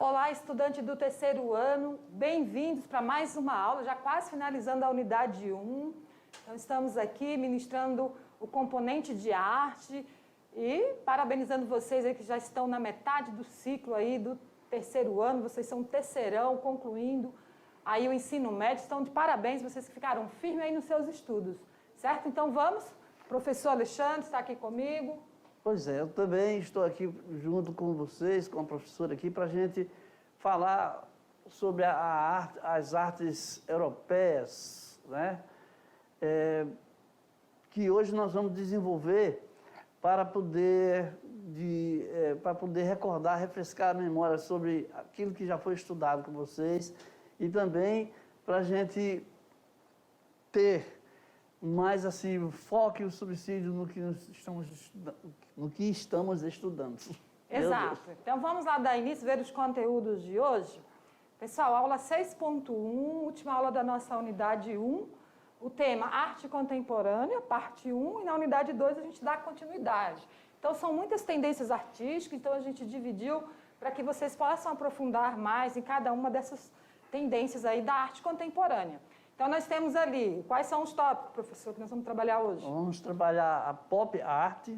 Olá, estudante do terceiro ano, bem-vindos para mais uma aula, já quase finalizando a unidade 1. Então, estamos aqui ministrando o componente de arte e parabenizando vocês aí que já estão na metade do ciclo aí do terceiro ano, vocês são terceirão, concluindo aí o ensino médio, estão de parabéns, vocês que ficaram firmes aí nos seus estudos, certo? Então vamos, o professor Alexandre está aqui comigo. Pois é, eu também estou aqui junto com vocês, com a professora aqui, para a gente falar sobre as artes europeias, né? Que hoje nós vamos desenvolver para poder recordar, refrescar a memória sobre aquilo que já foi estudado com vocês e também para a gente ter mais assim, o foco e o subsídio no que estamos estudando. Exato. Então vamos lá dar início, ver os conteúdos de hoje. Pessoal, aula 6.1, última aula da nossa unidade 1, o tema Arte Contemporânea, parte 1, e na unidade 2 a gente dá continuidade. Então são muitas tendências artísticas, então a gente dividiu para que vocês possam aprofundar mais em cada uma dessas tendências aí da arte contemporânea. Então, nós temos ali, quais são os tópicos, professor, que nós vamos trabalhar hoje? Vamos trabalhar a pop art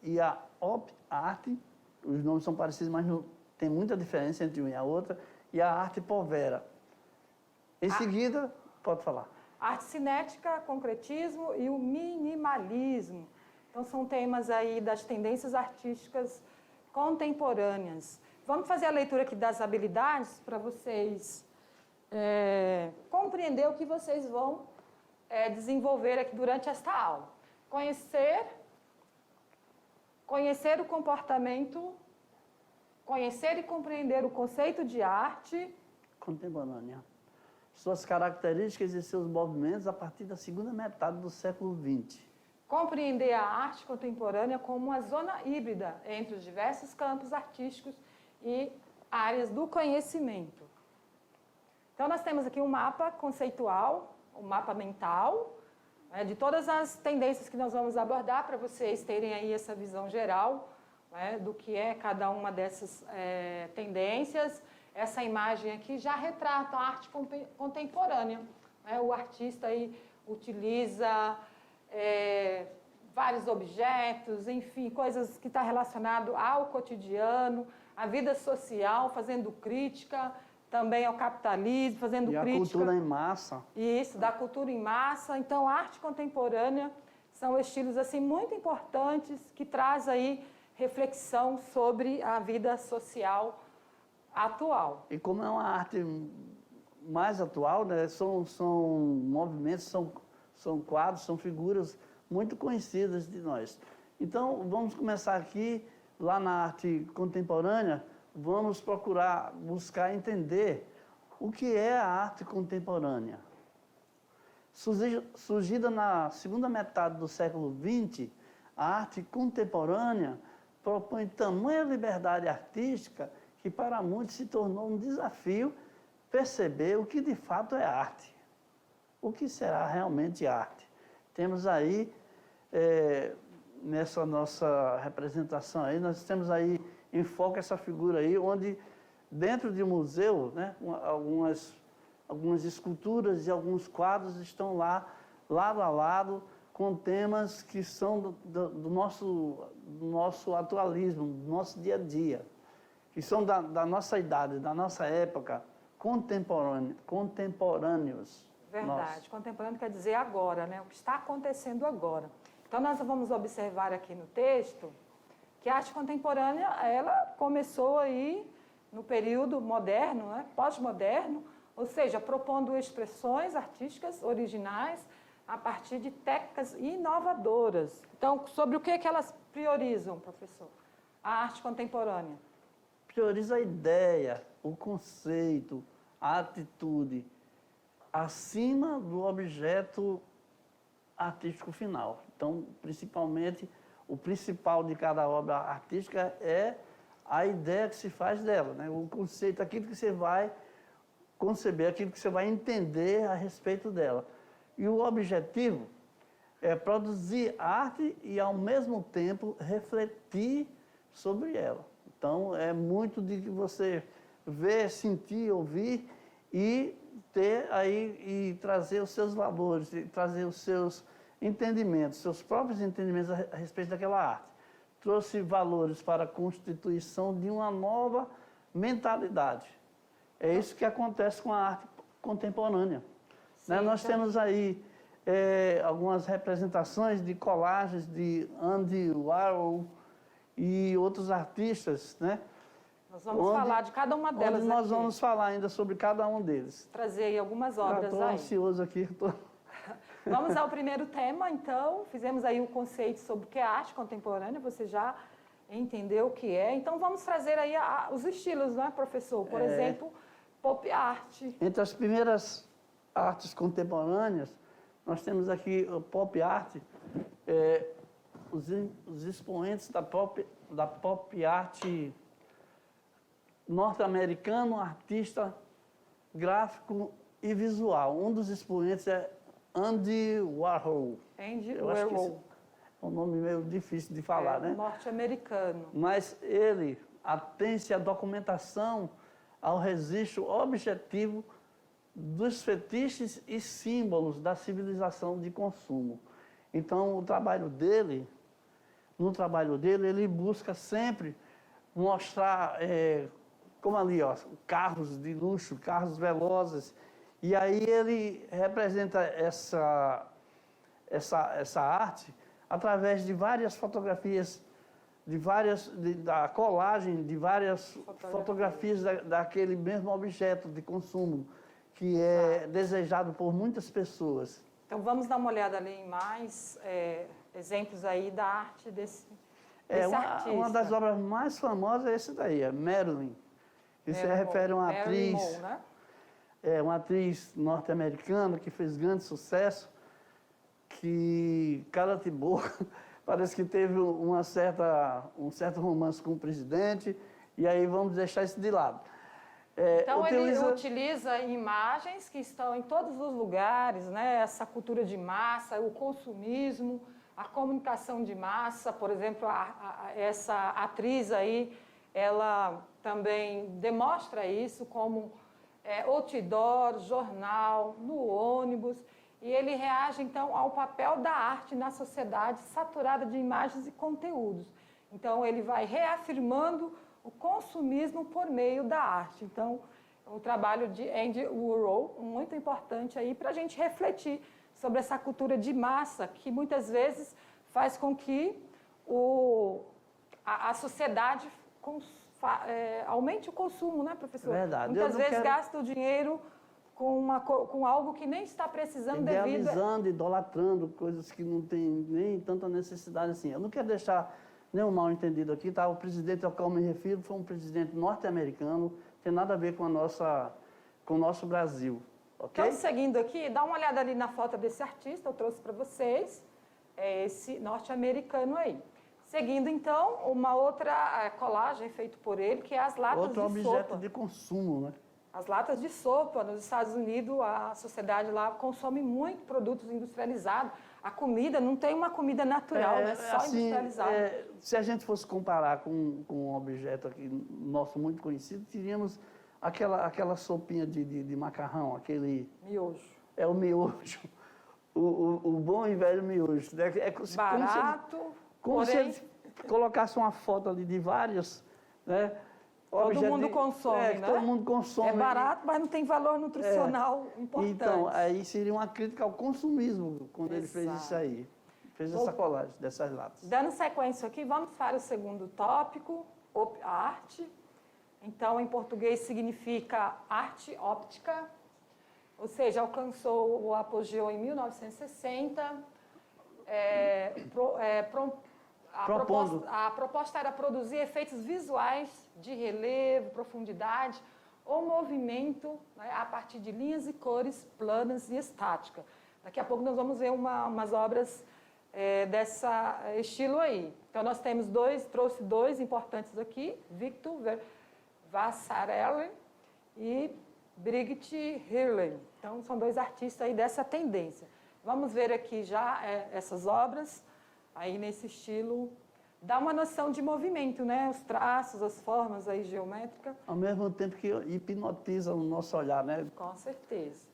e a op art. Os nomes são parecidos, mas tem muita diferença entre uma e a outra. E a arte povera. Em seguida, pode falar. Arte cinética, concretismo e o minimalismo. Então, são temas aí das tendências artísticas contemporâneas. Vamos fazer a leitura aqui das habilidades para vocês compreender o que vocês vão desenvolver aqui durante esta aula. Conhecer o comportamento, conhecer e compreender o conceito de arte contemporânea, suas características e seus movimentos a partir da segunda metade do século XX. Compreender a arte contemporânea como uma zona híbrida entre os diversos campos artísticos e áreas do conhecimento. Então, nós temos aqui um mapa conceitual, um mapa mental, de todas as tendências que nós vamos abordar, para vocês terem aí essa visão geral do que é cada uma dessas tendências. Essa imagem aqui já retrata a arte contemporânea. O artista aí utiliza vários objetos, enfim, coisas que estão relacionadas ao cotidiano, à vida social, fazendo crítica, também ao capitalismo, fazendo crítica. E a cultura em massa. Isso, da cultura em massa. Então, a arte contemporânea são estilos assim, muito importantes que traz aí reflexão sobre a vida social atual. E como é uma arte mais atual, né, são movimentos, são quadros, são figuras muito conhecidas de nós. Então, vamos começar aqui, lá na arte contemporânea, vamos buscar entender o que é a arte contemporânea. Surgida na segunda metade do século XX, a arte contemporânea propõe tamanha liberdade artística que para muitos se tornou um desafio perceber o que de fato é arte. O que será realmente arte? Temos aí, nessa nossa representação aí, nós temos aí em foco essa figura aí, onde dentro de um museu, né, algumas esculturas e alguns quadros estão lá, lado a lado, com temas que são do nosso atualismo, do nosso dia a dia, que são da nossa idade, da nossa época, contemporâneos. Verdade, contemporâneo quer dizer agora, né, o que está acontecendo agora. Então, nós vamos observar aqui no texto que a arte contemporânea, ela começou aí no período moderno, né, pós-moderno, ou seja, propondo expressões artísticas originais a partir de técnicas inovadoras. Então, sobre o que elas priorizam, professor? A arte contemporânea. Prioriza a ideia, o conceito, a atitude, acima do objeto artístico final. Então, principalmente, o principal de cada obra artística é a ideia que se faz dela, né? O conceito, aquilo que você vai conceber, aquilo que você vai entender a respeito dela. E o objetivo é produzir arte e, ao mesmo tempo, refletir sobre ela. Então, é muito de que você ver, sentir, ouvir e ter aí e trazer os seus valores, e trazer os seus entendimentos, seus próprios entendimentos a respeito daquela arte. Trouxe valores para a constituição de uma nova mentalidade. É isso que acontece com a arte contemporânea. Sim, Né? Nós então... temos aí algumas representações de colagens de Andy Warhol e outros artistas, né? Nós vamos falar de cada uma delas nós aqui. vamos falar ainda sobre cada um deles. Trazer aí algumas obras Estou aí. ansioso aqui. Vamos ao primeiro tema, então. Fizemos aí o conceito sobre o que é arte contemporânea, você já entendeu o que é. Então, vamos trazer aí os estilos, né, professor? Por exemplo, pop art. Entre as primeiras artes contemporâneas, nós temos aqui o pop art, os expoentes da pop art norte-americano, artista gráfico e visual. Um dos expoentes é Andy Warhol. Andy Eu acho que Warhol. é um nome meio difícil de falar, né? Norte-americano. Mas ele atém-se à documentação, ao registro objetivo dos fetiches e símbolos da civilização de consumo. Então, no trabalho dele, ele busca sempre mostrar, como ali, ó, carros de luxo, carros velozes. E aí ele representa essa arte através de várias fotografias, da colagem de várias fotografias daquele mesmo objeto de consumo, que é desejado por muitas pessoas. Então, vamos dar uma olhada ali em mais exemplos aí da arte desse artista. Uma das obras mais famosas é esse daí, é Marilyn. Isso se refere a uma atriz, né? Uma atriz norte-americana que fez grande sucesso, que, cala de boca, parece que teve um certo romance com o presidente, e aí vamos deixar isso de lado. Então, ele utiliza imagens que estão em todos os lugares, né? Essa cultura de massa, o consumismo, a comunicação de massa. Por exemplo, essa atriz aí, ela também demonstra isso como outdoor, jornal, no ônibus. E ele reage, então, ao papel da arte na sociedade saturada de imagens e conteúdos. Então, ele vai reafirmando o consumismo por meio da arte. Então, o trabalho de Andy Warhol, muito importante aí para a gente refletir sobre essa cultura de massa, que muitas vezes faz com que a sociedade aumente o consumo, né, professor? Verdade. Muitas vezes gasta o dinheiro com algo que nem está precisando devido... Idealizando, idolatrando coisas que não tem nem tanta necessidade assim. Eu não quero deixar nenhum mal entendido aqui, tá? O presidente ao qual me refiro foi um presidente norte-americano, tem nada a ver com o nosso Brasil, ok? Então, seguindo aqui, dá uma olhada ali na foto desse artista, eu trouxe para vocês, é esse norte-americano aí. Seguindo, então, uma outra colagem feita por ele, que é as latas de sopa. Outro objeto de consumo, né? As latas de sopa. Nos Estados Unidos, a sociedade lá consome muito produtos industrializados. A comida não tem uma comida natural, né? Só assim, industrializada. Se a gente fosse comparar com um objeto aqui nosso muito conhecido, teríamos aquela sopinha de macarrão, aquele... Miojo. É o miojo. O bom e velho miojo. Barato, como se ele colocasse uma foto ali de várias, né? Todo mundo consome, né? Todo mundo consome. É barato, mas não tem valor nutricional importante. Então, aí seria uma crítica ao consumismo quando ele fez isso aí. Fez essa colagem dessas latas. Dando sequência aqui, vamos para o segundo tópico, arte. Então, em português, significa arte óptica, ou seja, alcançou o apogeu em 1960. A proposta era produzir efeitos visuais de relevo, profundidade ou movimento, né, a partir de linhas e cores planas e estática. Daqui a pouco nós vamos ver umas obras dessa estilo aí. Então, nós temos trouxe dois importantes aqui, Victor Vasarely e Brigitte Hirlen. Então, são dois artistas aí dessa tendência. Vamos ver aqui já essas obras, aí nesse estilo dá uma noção de movimento, né? Os traços, as formas aí geométricas. Ao mesmo tempo que hipnotiza o nosso olhar, né? Com certeza.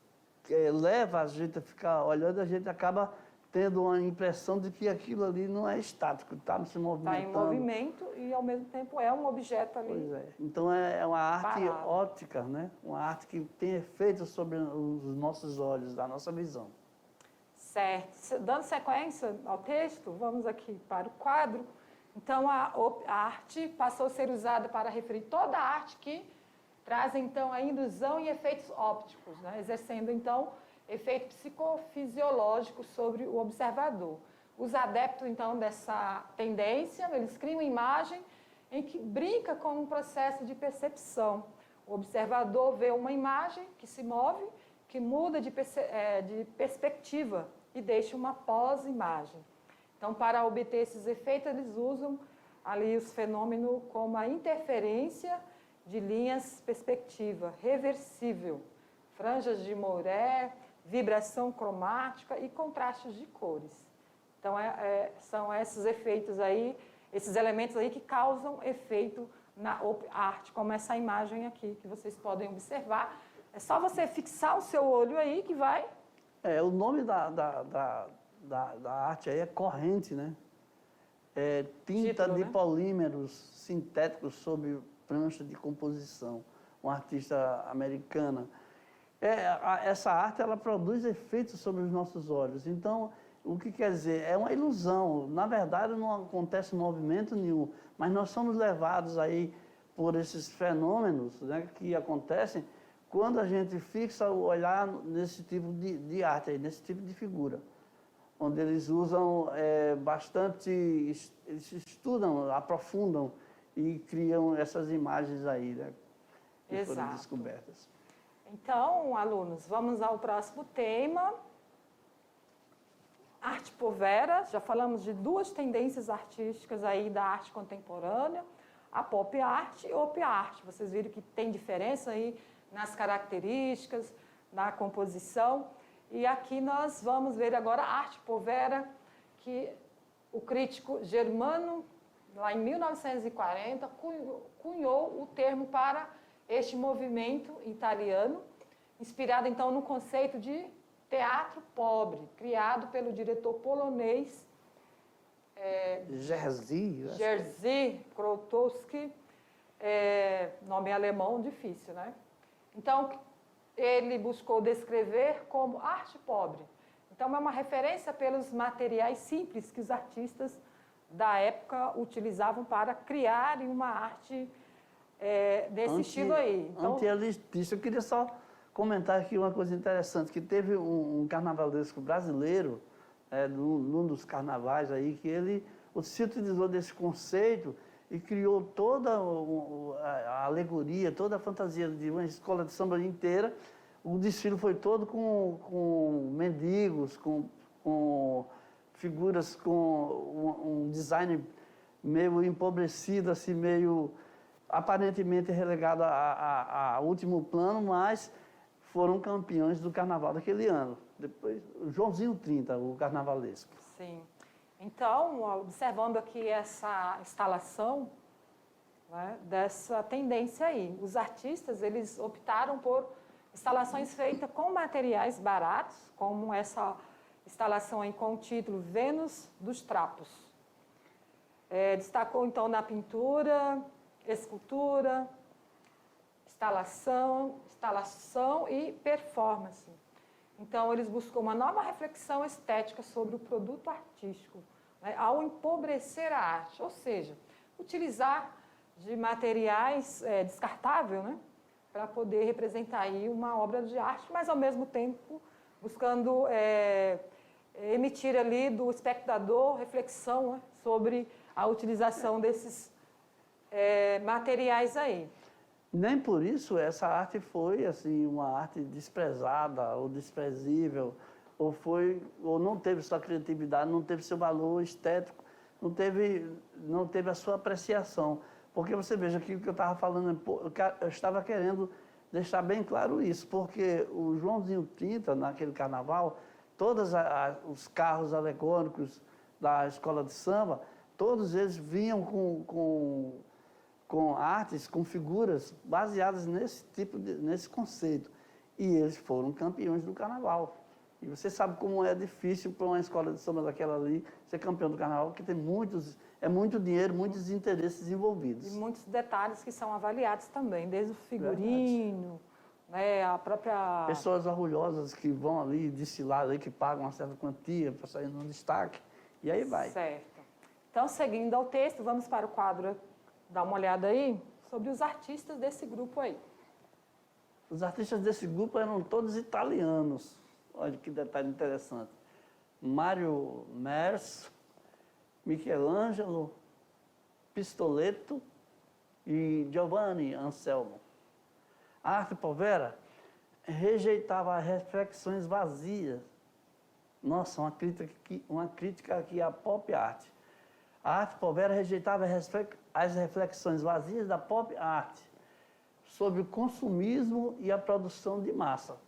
Leva a gente a ficar olhando, a gente acaba tendo uma impressão de que aquilo ali não é estático, está se movimentando. Está em movimento e, ao mesmo tempo, é um objeto ali. Pois é. Então, é uma arte parado. óptica, né? Uma arte que tem efeito sobre os nossos olhos, da nossa visão. Certo. Dando sequência ao texto, vamos aqui para o quadro. Então, a arte passou a ser usada para referir toda a arte que traz, então, a indução e efeitos ópticos, né? Exercendo, então, efeito psicofisiológico sobre o observador. Os adeptos, então, dessa tendência, eles criam uma imagem em que brinca com um processo de percepção. O observador vê uma imagem que se move, que muda de perspectiva e deixa uma pós-imagem. Então, para obter esses efeitos, eles usam ali os fenômenos como a interferência de linhas perspectiva, reversível, franjas de Moiré, vibração cromática e contrastes de cores. Então, são esses efeitos aí, esses elementos aí que causam efeito na arte, como essa imagem aqui, que vocês podem observar. É só você fixar o seu olho aí que vai... O nome da arte aí é corrente, né? É tinta Título, de né? polímeros sintéticos sobre prancha de composição. Uma artista americana. Essa arte, ela produz efeitos sobre os nossos olhos. Então, o que quer dizer? É uma ilusão. Na verdade, não acontece movimento nenhum, mas nós somos levados aí por esses fenômenos, né, que acontecem quando a gente fixa o olhar nesse tipo de arte, aí, nesse tipo de figura, onde eles usam bastante, eles estudam, aprofundam e criam essas imagens aí, né, que foram descobertas. Então, alunos, vamos ao próximo tema. Arte povera. Já falamos de duas tendências artísticas aí da arte contemporânea, a pop art e op art. Vocês viram que tem diferença aí nas características, na composição. E aqui nós vamos ver agora a arte povera, que o crítico Germano, lá em 1940, cunhou o termo para este movimento italiano, inspirado então no conceito de teatro pobre, criado pelo diretor polonês Jerzy Grotowski, nome alemão difícil, né? Então, ele buscou descrever como arte pobre. Então, é uma referência pelos materiais simples que os artistas da época utilizavam para criarem uma arte desse estilo aí. Então, anti-elitista, eu queria só comentar aqui uma coisa interessante, que teve um carnavalesco brasileiro, num dos carnavais aí, que ele se utilizou desse conceito e criou toda a alegoria, toda a fantasia de uma escola de samba inteira. O desfile foi todo com mendigos, com figuras com um design meio empobrecido, assim, meio aparentemente relegado a último plano, mas foram campeões do carnaval daquele ano. Depois, Joãozinho 30, o carnavalesco. Sim. Então, observando aqui essa instalação, né, dessa tendência aí, os artistas, eles optaram por instalações feitas com materiais baratos, como essa instalação aí com o título Vênus dos Trapos. Destacou, então, na pintura, escultura, instalação e performance. Então, eles buscam uma nova reflexão estética sobre o produto artístico, né, ao empobrecer a arte, ou seja, utilizar de materiais descartáveis, né, para poder representar aí uma obra de arte, mas, ao mesmo tempo, buscando emitir ali do espectador reflexão, né, sobre a utilização desses materiais aí. Nem por isso essa arte foi assim uma arte desprezada ou desprezível, ou não teve sua criatividade, não teve seu valor estético, não teve a sua apreciação. Porque você veja aquilo que eu estava falando, eu estava querendo deixar bem claro isso, porque o Joãozinho 30, naquele carnaval, todos os carros alegóricos da escola de samba todos eles vinham com artes, com figuras baseadas nesse conceito. E eles foram campeões do carnaval. E você sabe como é difícil para uma escola de samba daquela ali ser campeão do carnaval, porque é muito dinheiro, muitos interesses envolvidos. E muitos detalhes que são avaliados também, desde o figurino, né, a própria... Pessoas orgulhosas que vão ali desfilar, ali, que pagam uma certa quantia para sair no destaque, e aí vai. Certo. Então, seguindo ao texto, vamos para o quadro, dar uma olhada aí, sobre os artistas desse grupo aí. Os artistas desse grupo eram todos italianos. Olha que detalhe interessante. Mário Merz, Michelangelo, Pistoletto e Giovanni Anselmo. A arte povera rejeitava reflexões vazias. Nossa, uma crítica aqui à pop art. A arte povera rejeitava as reflexões vazias da pop art sobre o consumismo e a produção de massa.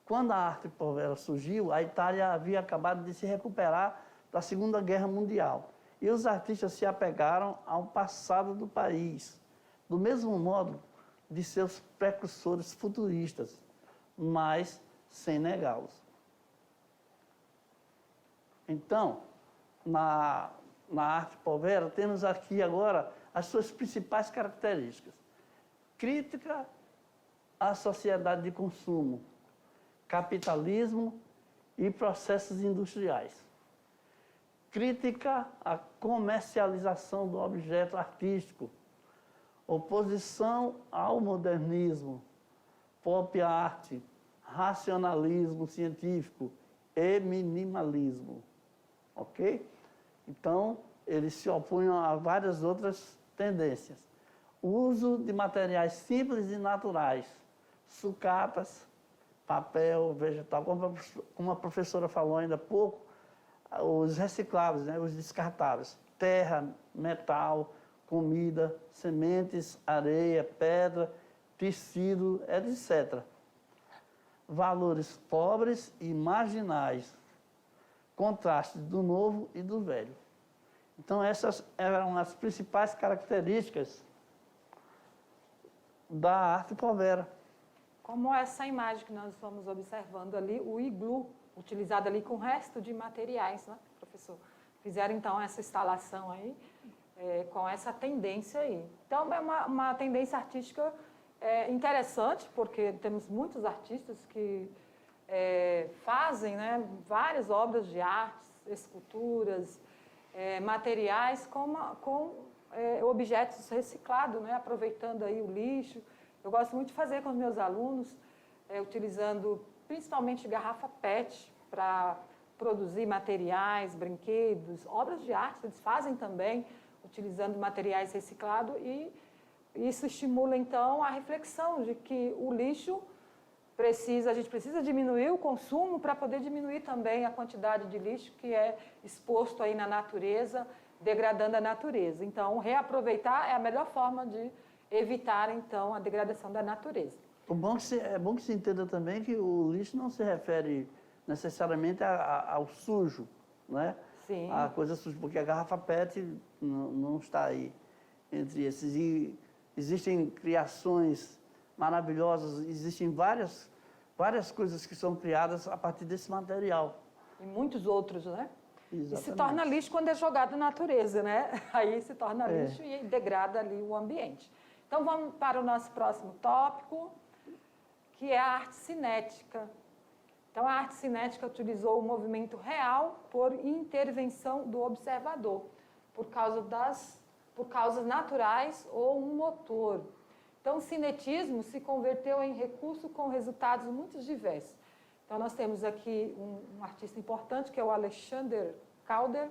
Quando a arte povera surgiu, a Itália havia acabado de se recuperar da Segunda Guerra Mundial e os artistas se apegaram ao passado do país, do mesmo modo de seus precursores futuristas, mas sem negá-los. Então, na arte povera, temos aqui agora as suas principais características. Crítica à sociedade de consumo, capitalismo e processos industriais. Crítica à comercialização do objeto artístico, oposição ao modernismo, pop art, racionalismo científico e minimalismo. Ok? Então, eles se opunham a várias outras tendências. O uso de materiais simples e naturais, sucatas, papel, vegetal, como a professora falou ainda há pouco, os recicláveis, né, os descartáveis, terra, metal, comida, sementes, areia, pedra, tecido, etc. Valores pobres e marginais, contrastes do novo e do velho. Então, essas eram as principais características da arte povera. Como essa imagem que nós estamos observando ali, o iglu, utilizado ali com o resto de materiais, né, professor? Fizeram, então, essa instalação aí, com essa tendência aí. Então, é uma tendência artística interessante, porque temos muitos artistas que fazem, né, várias obras de artes, esculturas, materiais com objetos reciclados, né, aproveitando aí o lixo. Eu gosto muito de fazer com os meus alunos, utilizando principalmente garrafa PET para produzir materiais, brinquedos, obras de arte. Eles fazem também utilizando materiais reciclados e isso estimula, então, a reflexão de que o lixo a gente precisa diminuir o consumo para poder diminuir também a quantidade de lixo que é exposto aí na natureza, degradando a natureza. Então, reaproveitar é a melhor forma de evitar, então, a degradação da natureza. É bom que se entenda também que o lixo não se refere necessariamente ao sujo, né? Sim. A coisa suja, porque a garrafa PET não está aí entre esses. E existem criações maravilhosas, existem várias coisas que são criadas a partir desse material. E muitos outros, né? Exatamente. E se torna lixo quando é jogado na natureza, né? Aí se torna lixo e degrada ali o ambiente. Então, vamos para o nosso próximo tópico, que é a arte cinética. Então, a arte cinética utilizou o movimento real por intervenção do observador, por causas naturais ou um motor. Então, o cinetismo se converteu em recurso com resultados muito diversos. Então, nós temos aqui um artista importante, que é o Alexander Calder.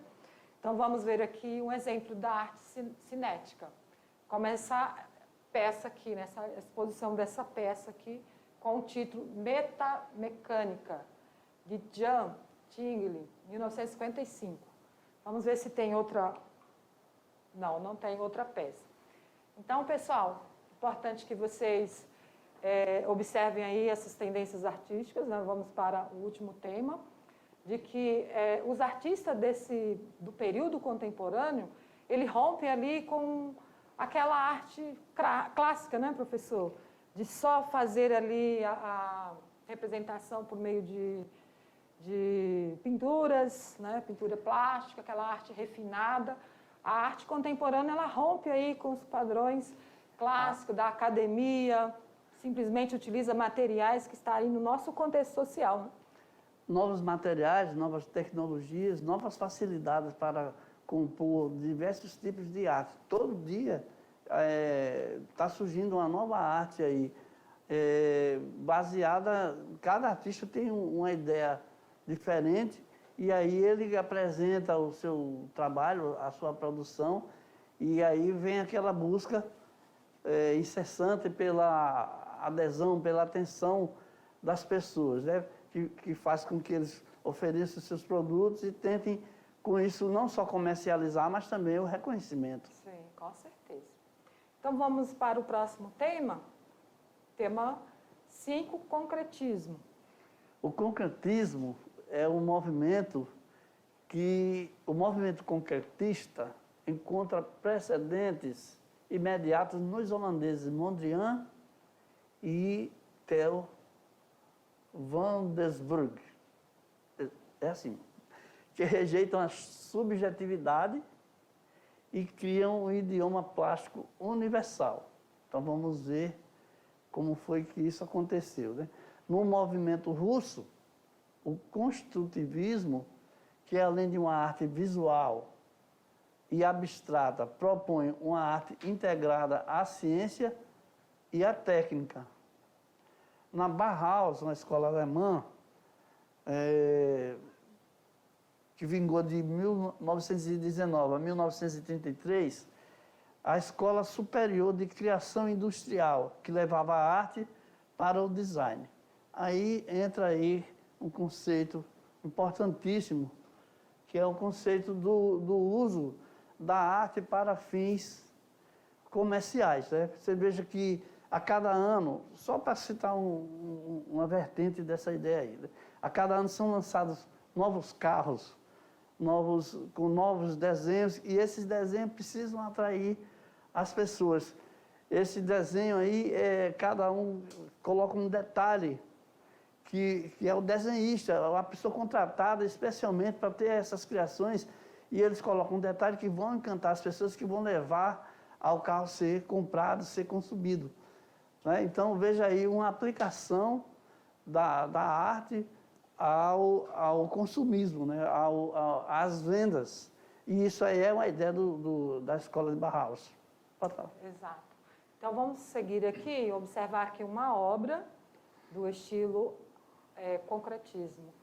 Então, vamos ver aqui um exemplo da arte cinética. Começa peça aqui, nessa exposição dessa peça aqui, com o título Metamecânica, de Jean Tinguely, 1955. Vamos ver se tem outra... Não tem outra peça. Então, pessoal, importante que vocês observem aí essas tendências artísticas, né? Vamos para o último tema. de que os artistas do período contemporâneo, ele rompe ali com aquela arte clássica, né, professor? De só fazer ali a representação por meio de pinturas, né, pintura plástica, aquela arte refinada. A arte contemporânea, ela rompe aí com os padrões clássicos da academia, simplesmente utiliza materiais que estão aí no nosso contexto social, né? Novos materiais, novas tecnologias, novas facilidades para compor diversos tipos de arte. Todo dia está surgindo uma nova arte aí, baseada, cada artista tem uma ideia diferente e aí ele apresenta o seu trabalho, a sua produção e aí vem aquela busca incessante pela adesão, pela atenção das pessoas, né? Que faz com que eles ofereçam seus produtos e tentem, com isso, não só comercializar, mas também o reconhecimento. Sim, com certeza. Então, vamos para o próximo tema. Tema 5, concretismo. O concretismo é um movimento o movimento concretista encontra precedentes imediatos nos holandeses Mondrian e Theo van Doesburg. É assim, que rejeitam a subjetividade e criam um idioma plástico universal. Então vamos ver como foi que isso aconteceu, né? No movimento russo, o construtivismo, que além de uma arte visual e abstrata, propõe uma arte integrada à ciência e à técnica. Na Bauhaus, uma escola alemã, que vingou de 1919 a 1933, a Escola Superior de Criação Industrial, que levava a arte para o design. Aí entra aí um conceito importantíssimo, que é o conceito do uso da arte para fins comerciais, né? Você veja que a cada ano, só para citar uma vertente dessa ideia aí, né? A cada ano são lançados novos carros, com novos desenhos, e esses desenhos precisam atrair as pessoas. Esse desenho aí, cada um coloca um detalhe, que é o desenhista, a pessoa contratada especialmente para ter essas criações, e eles colocam um detalhe que vão encantar as pessoas, que vão levar ao carro ser comprado, ser consumido. Né? Então, veja aí uma aplicação da arte ao consumismo, né? Às vendas. E isso aí é uma ideia da escola de Bauhaus. Exato. Então, vamos seguir aqui e observar aqui uma obra do estilo concretismo,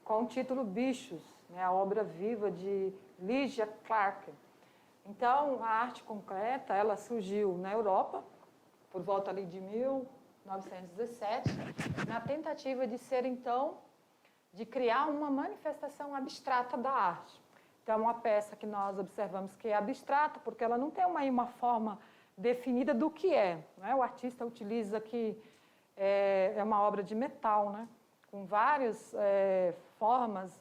com o título Bichos, né? A obra viva de Lygia Clark. Então, a arte concreta, ela surgiu na Europa, por volta ali de 1917, na tentativa de ser, então, de criar uma manifestação abstrata da arte. Então, é uma peça que nós observamos que é abstrata, porque ela não tem uma forma definida do que é, né? O artista utiliza aqui, é uma obra de metal, né? Com várias formas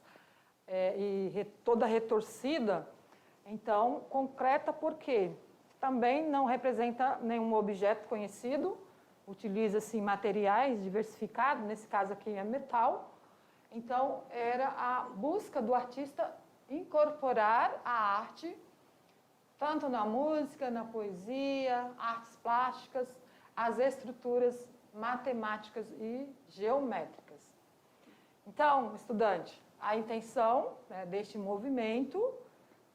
e toda retorcida. Então, concreta porque também não representa nenhum objeto conhecido, utiliza-se materiais diversificados, nesse caso aqui é metal. Então, era a busca do artista incorporar a arte, tanto na música, na poesia, artes plásticas, as estruturas matemáticas e geométricas. Então, estudante, a intenção, né, deste movimento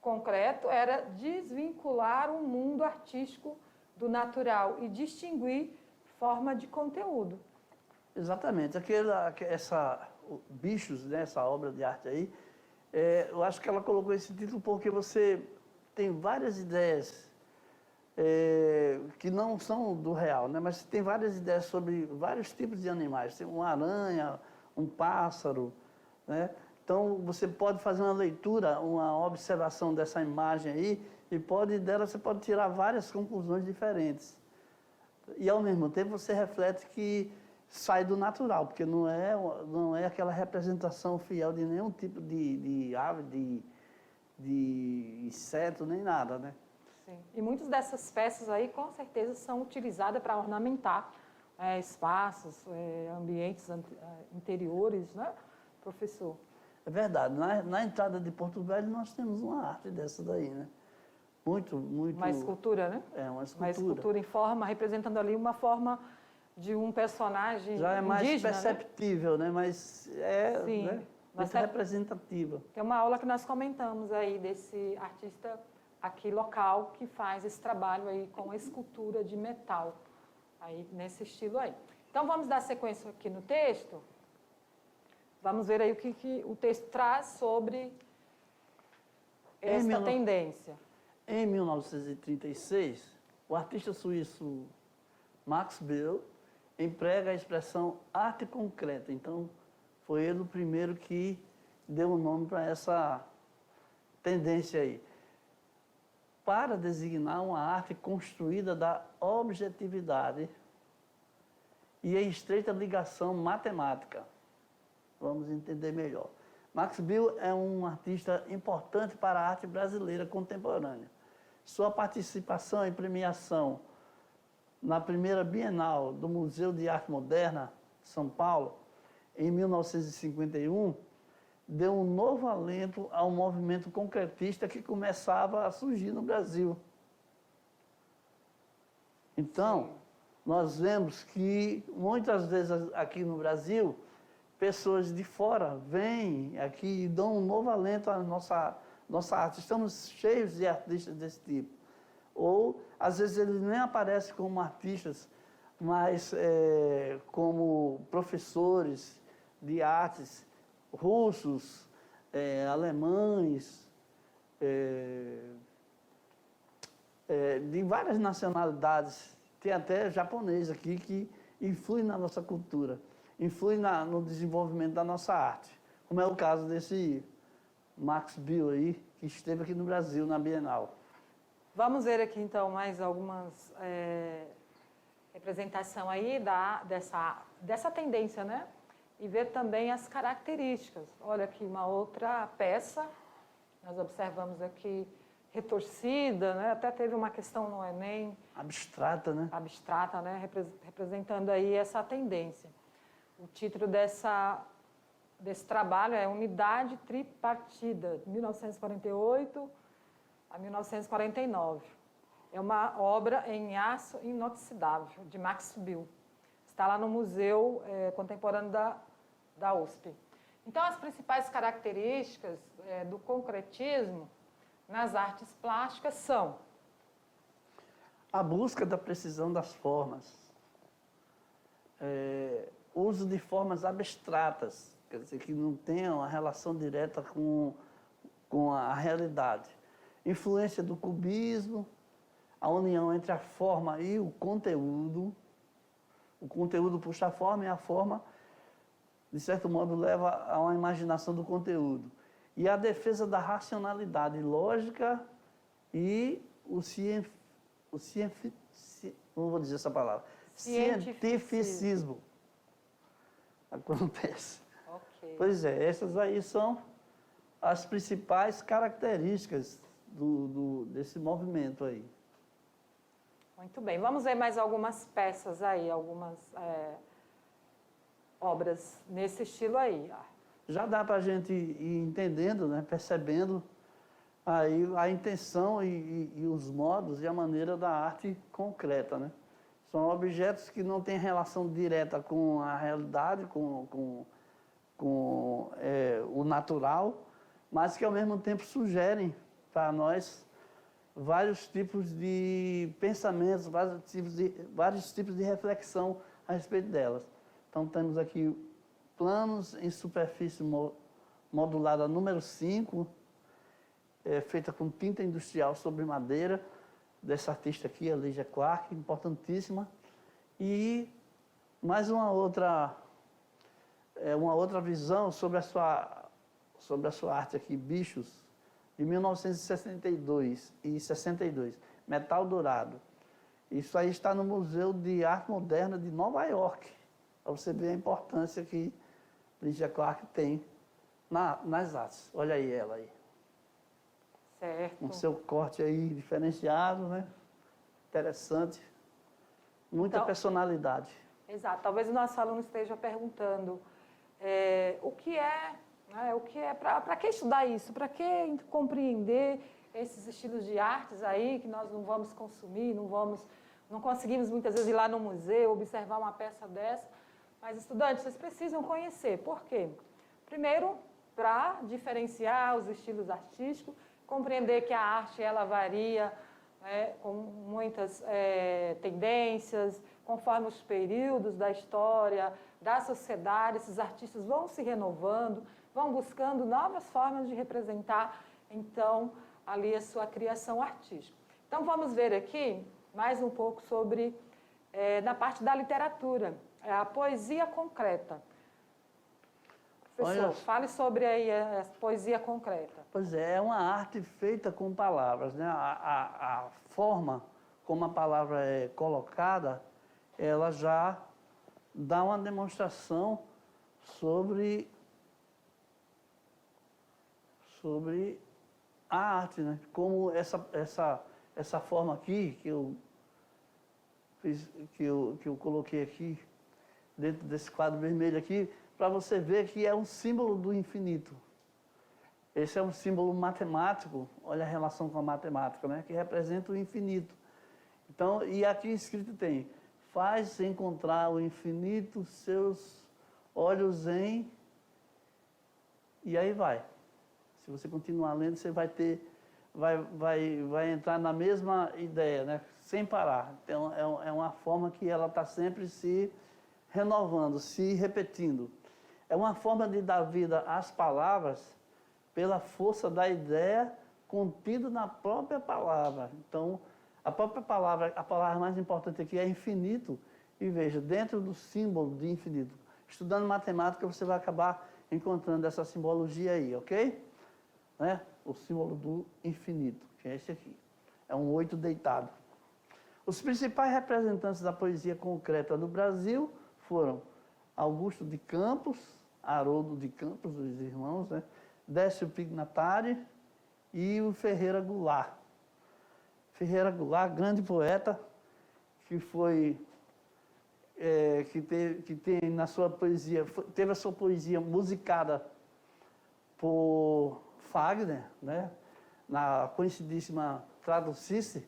concreto era desvincular o mundo artístico do natural e distinguir forma de conteúdo. Exatamente. Bichos, né, essa obra de arte aí, eu acho que ela colocou esse título porque você tem várias ideias que não são do real, né, mas tem várias ideias sobre vários tipos de animais. Tem uma aranha, um pássaro, né? Então, você pode fazer uma leitura, uma observação dessa imagem aí, e dela você pode tirar várias conclusões diferentes. E, ao mesmo tempo, você reflete que sai do natural, porque não é aquela representação fiel de nenhum tipo de ave, de inseto, nem nada, né? Sim. E muitas dessas peças aí, com certeza, são utilizadas para ornamentar espaços, ambientes interiores, né, professor? É verdade. Na entrada de Porto Velho, nós temos uma arte dessa daí, né? Muito. Uma escultura, né? É, uma escultura. Uma escultura em forma, representando ali uma forma de um personagem Já é mais indígena, perceptível, né? Mas é, Sim. né? Mas Muito representativa. tem uma aula que nós comentamos aí desse artista aqui local que faz esse trabalho aí com escultura de metal, aí nesse estilo aí. Então vamos dar sequência aqui no texto. Vamos ver aí o que o texto traz sobre esta tendência. Em 1936, o artista suíço Max Bill emprega a expressão arte concreta. Então, foi ele o primeiro que deu o nome para essa tendência aí. Para designar uma arte construída da objetividade e em estreita ligação matemática. Vamos entender melhor. Max Bill é um artista importante para a arte brasileira contemporânea. Sua participação e premiação na primeira Bienal do Museu de Arte Moderna, São Paulo, em 1951, deu um novo alento ao movimento concretista que começava a surgir no Brasil. Então, nós vemos que muitas vezes aqui no Brasil, pessoas de fora vêm aqui e dão um novo alento à nossa arte. Estamos cheios de artistas desse tipo. Ou, às vezes, eles nem aparecem como artistas, mas como professores de artes russos, alemães, de várias nacionalidades. Tem até japonês aqui que influi na nossa cultura, influi no desenvolvimento da nossa arte. Como é o caso desse Max Bill aí, que esteve aqui no Brasil, na Bienal. Vamos ver aqui, então, mais algumas representação aí dessa tendência, né? E ver também as características. Olha aqui uma outra peça, nós observamos aqui retorcida, né? Até teve uma questão no Enem. Abstrata, né? Abstrata, né? Representando aí essa tendência. O título desse trabalho é Unidade Tripartida, 1948 a 1949. É uma obra em aço inoxidável, de Max Bill. Está lá no Museu Contemporâneo da USP. Então, as principais características do concretismo nas artes plásticas são a busca da precisão das formas, uso de formas abstratas, quer dizer, que não tenham uma relação direta com a realidade. Influência do cubismo, a união entre a forma e o conteúdo. O conteúdo puxa a forma e a forma, de certo modo, leva a uma imaginação do conteúdo. E a defesa da racionalidade lógica e não vou dizer essa palavra, cientificismo. Acontece. Okay. Pois é, essas aí são as principais características desse movimento aí. Muito bem, vamos ver mais algumas peças aí, algumas obras nesse estilo aí. Já dá para a gente ir entendendo, né, percebendo aí a intenção e os modos e a maneira da arte concreta, né? São objetos que não têm relação direta com a realidade, com o natural, mas que ao mesmo tempo sugerem para nós vários tipos de pensamentos, vários tipos de reflexão a respeito delas. Então, temos aqui planos em superfície modulada número 5, feita com tinta industrial sobre madeira, dessa artista aqui, a Lygia Clark, importantíssima. E mais uma outra visão sobre a sua arte aqui, Bichos, de 1962 e 62, metal dourado. Isso aí está no Museu de Arte Moderna de Nova York. Para você ver a importância que Lígia Clark tem nas artes. Olha aí ela aí. Certo. Com seu corte aí diferenciado, né? Interessante. Muita Então, personalidade. exato. Talvez o nosso aluno esteja perguntando o que é, né, para que estudar isso? Para que compreender esses estilos de artes aí que nós não vamos consumir, não conseguimos muitas vezes ir lá no museu, observar uma peça dessa. Mas, estudantes, vocês precisam conhecer. Por quê? Primeiro, para diferenciar os estilos artísticos, compreender que a arte ela varia, né, com muitas tendências, conforme os períodos da história, da sociedade, esses artistas vão se renovando, vão buscando novas formas de representar, então, ali a sua criação artística. Então, vamos ver aqui mais um pouco sobre, na parte da literatura, a poesia concreta. Professor, Olha, fale sobre aí a poesia concreta. Pois é uma arte feita com palavras, né? A forma como a palavra é colocada, ela já dá uma demonstração sobre a arte, né? Como essa forma aqui que eu fiz, que eu coloquei aqui dentro desse quadro vermelho aqui, para você ver que é um símbolo do infinito. Esse é um símbolo matemático, olha a relação com a matemática, né? Que representa o infinito. Então, e aqui escrito tem: faz encontrar o infinito seus olhos em... E aí vai. Se você continuar lendo, você vai ter, vai entrar na mesma ideia, né? Sem parar. Então, é uma forma que ela está sempre se renovando, se repetindo. É uma forma de dar vida às palavras pela força da ideia contida na própria palavra. Então, a própria palavra, a palavra mais importante aqui é infinito. E veja, dentro do símbolo de infinito, estudando matemática, você vai acabar encontrando essa simbologia aí, ok? Né? O símbolo do infinito, que é esse aqui. É um 8 deitado. Os principais representantes da poesia concreta do Brasil foram Augusto de Campos, Haroldo de Campos, os irmãos, né? Décio Pignatari e o Ferreira Goulart. Ferreira Goulart, grande poeta, que foi, que tem na sua poesia, teve a sua poesia musicada por Fagner, né? Na conhecidíssima Traducice,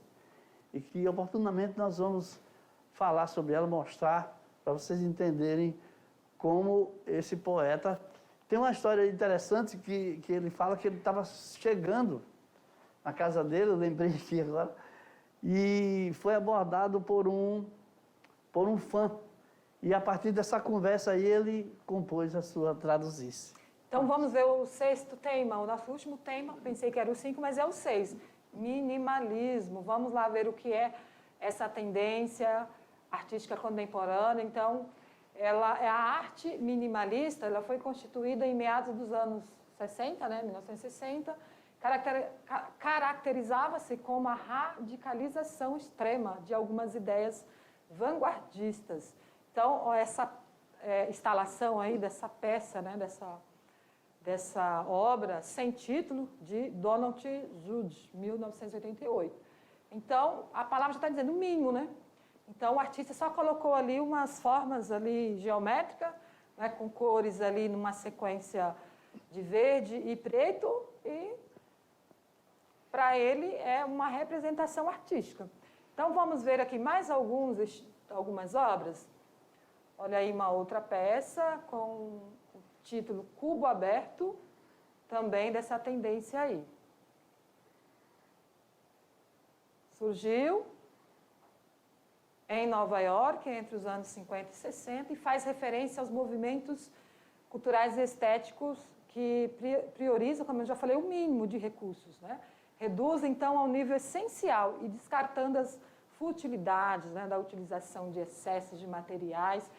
e que oportunamente nós vamos falar sobre ela, mostrar para vocês entenderem como esse poeta... Tem uma história interessante que ele fala que ele estava chegando na casa dele, eu lembrei aqui agora, e foi abordado por um fã. E a partir dessa conversa aí, ele compôs a sua Traduzice. Então, vamos ver o sexto tema, o nosso último tema. Pensei que era o 5, mas é o 6. Minimalismo. Vamos lá ver o que é essa tendência artística contemporânea. Então, a arte minimalista, ela foi constituída em meados dos anos 60, né, 1960, caracterizava-se como a radicalização extrema de algumas ideias vanguardistas. Então, essa instalação aí dessa peça, né, dessa obra sem título, de Donald Judd, 1988. Então, a palavra já está dizendo o mínimo, né? Então, o artista só colocou ali umas formas ali geométricas, né, com cores ali numa sequência de verde e preto, e para ele é uma representação artística. Então, vamos ver aqui mais algumas obras. Olha aí uma outra peça com o título Cubo Aberto, também dessa tendência aí. Surgiu em Nova York, entre os anos 50 e 60, e faz referência aos movimentos culturais e estéticos que priorizam, como eu já falei, o mínimo de recursos, né? Reduz, então, ao nível essencial e descartando as futilidades, né, da utilização de excessos de materiais.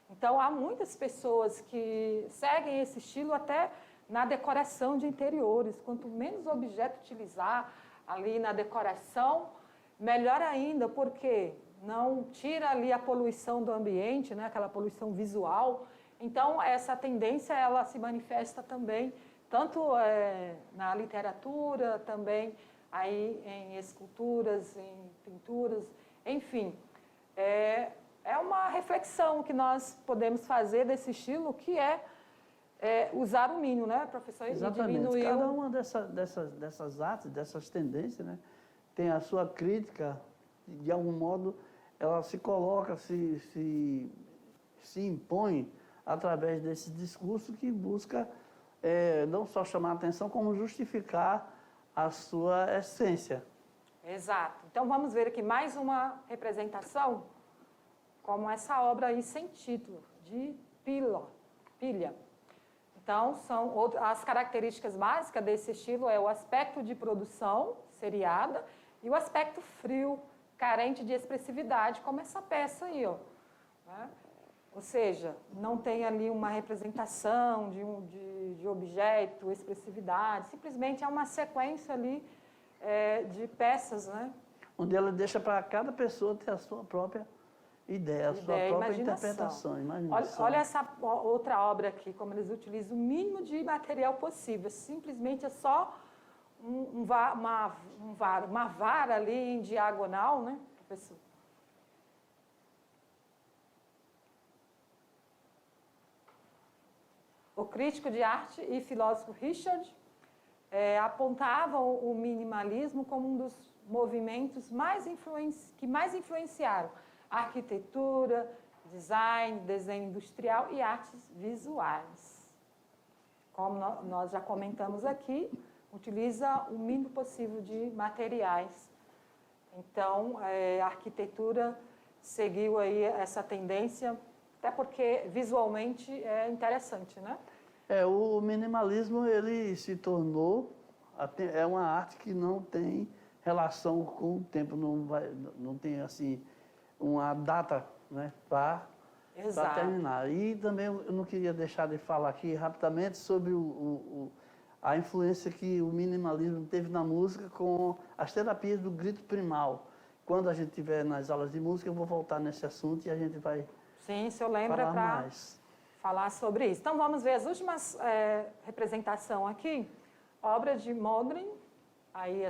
Então, há muitas pessoas que seguem esse estilo até na decoração de interiores. Quanto menos objeto utilizar ali na decoração, melhor ainda, porque não tira ali a poluição do ambiente, né, aquela poluição visual. Então, essa tendência, ela se manifesta também, tanto na literatura, também aí em esculturas, em pinturas, enfim. É uma reflexão que nós podemos fazer desse estilo, que é usar o mínimo, né, professor? Exatamente. E diminuir Cada uma dessas artes, dessas tendências, né, tem a sua crítica, de algum modo, ela se coloca, se impõe através desse discurso que busca não só chamar a atenção, como justificar a sua essência. Exato. Então, vamos ver aqui mais uma representação, como essa obra aí sem título, de Pilha. Então, as características básicas desse estilo é o aspecto de produção seriada e o aspecto frio, carente de expressividade, como essa peça aí, ó. Né? Ou seja, não tem ali uma representação de objeto, expressividade, simplesmente é uma sequência ali de peças, né? Onde ela deixa para cada pessoa ter a sua própria ideia, a sua própria interpretação, imaginação. Olha essa outra obra aqui, como eles utilizam o mínimo de material possível, simplesmente é só uma vara ali em diagonal, né, professor? O crítico de arte e filósofo Richard apontavam o minimalismo como um dos movimentos que mais influenciaram a arquitetura, design, desenho industrial e artes visuais. Como nós já comentamos aqui, utiliza o mínimo possível de materiais. Então, a arquitetura seguiu aí essa tendência, até porque visualmente é interessante, né? O minimalismo, ele se tornou, uma arte que não tem relação com o tempo, não tem, assim, uma data, né, para terminar. E também eu não queria deixar de falar aqui rapidamente sobre a influência que o minimalismo teve na música com as terapias do grito primal. Quando a gente estiver nas aulas de música, eu vou voltar nesse assunto e a gente vai Sim, se eu lembro para falar sobre isso. Então, vamos ver as últimas representações aqui. Obra de Modrin, aí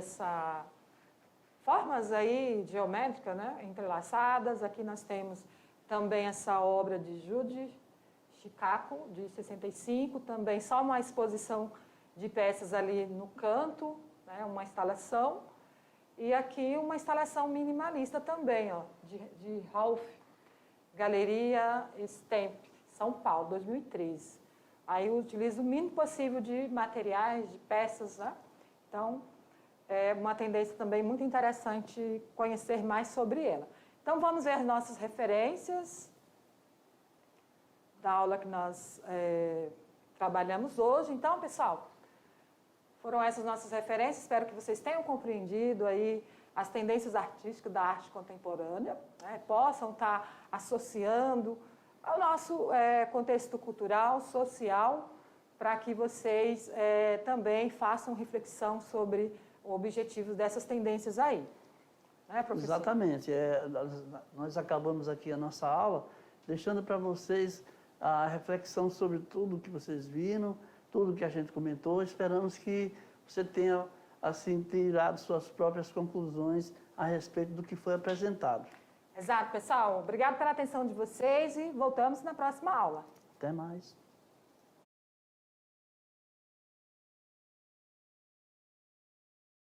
formas aí geométricas, né, entrelaçadas. Aqui nós temos também essa obra de Judy Chicago, de 65, também só uma exposição de peças ali no canto, né, uma instalação. E aqui uma instalação minimalista também, ó, de Ralph, Galeria Stamp, São Paulo, 2013. Aí utiliza o mínimo possível de materiais, de peças, né? Então, é uma tendência também muito interessante conhecer mais sobre ela. Então, vamos ver as nossas referências da aula que nós trabalhamos hoje. Então, pessoal, foram essas nossas referências. Espero que vocês tenham compreendido aí as tendências artísticas da arte contemporânea, né? Possam estar associando ao nosso contexto cultural, social, para que vocês também façam reflexão sobre objetivos dessas tendências aí. Né, professor? Exatamente. Nós acabamos aqui a nossa aula deixando para vocês a reflexão sobre tudo que vocês viram, tudo que a gente comentou. Esperamos que você tenha, assim, tirado suas próprias conclusões a respeito do que foi apresentado. Exato, pessoal. Obrigada pela atenção de vocês e voltamos na próxima aula. Até mais.